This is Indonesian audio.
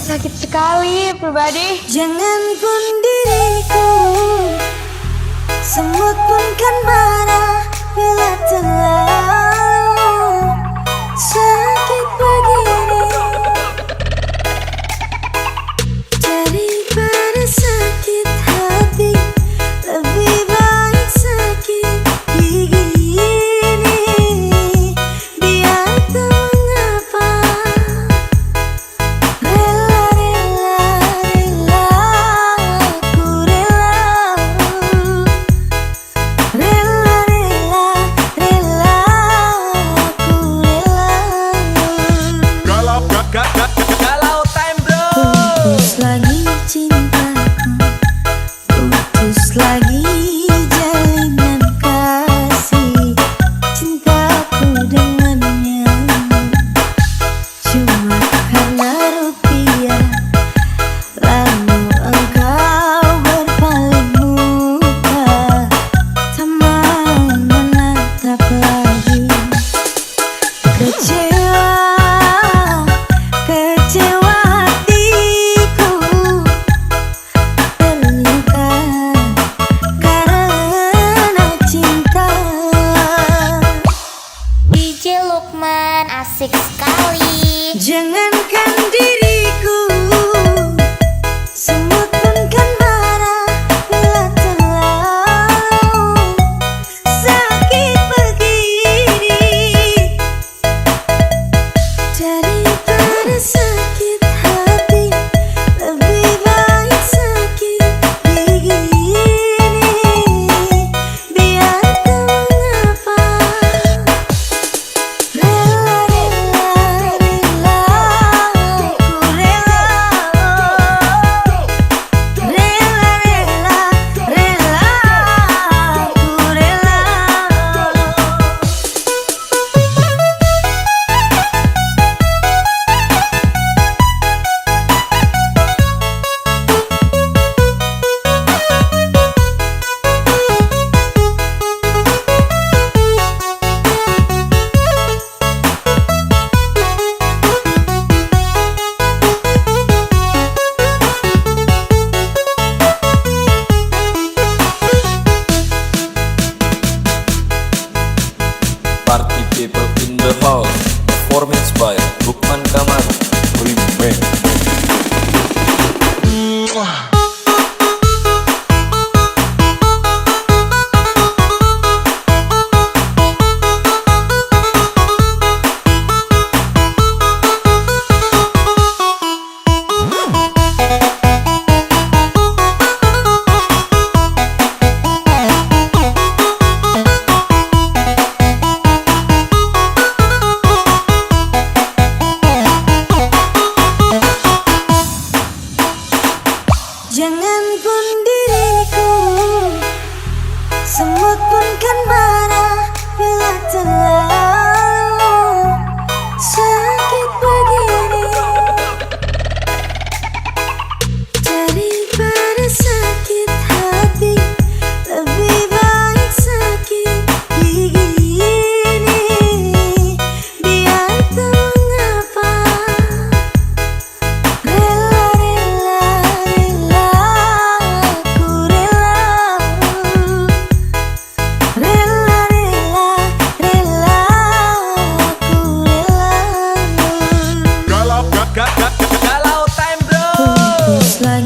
Sakit sekali, pribadi. Jangan pun diriku, semut pun kan marah bila terlalu sakit begini. Daripada sakit hati, lebih baik sakit gigi ini. Biar tak mengapa, rela, rela, aku rela. Rela, rela, rela, aku rela. Galau time bro. Putus lagi cintaku, putus lagi jalinan kasih. Cintaku dengannya cuma karena rupiah. Lalu engkau berpaling muka, tak mau menatap lagi. Kecewa, kecewa hatiku, terluka karena cinta. DJ Lukman asik sekali. Jangankan diriku, semut pun kan marah bila terlalu sakit begini. Daripada sakit hati, lebih baik sakit gigi ini. Biar tak mengapa, rela, rela, rela, aku rela. Rela, rela, rela, aku rela. Party people in the house. Performance by Lukman Kamal Remix. Jangan pun diriku, semut pun kan marah bila terlalu sakit begini. Daripada sakit hati, lebih baik sakit gigi ini. Biar tak mengapa, rela, rela, rela, aku rela. Rela, rela, rela, aku rela. Galau time bro. Putus lagi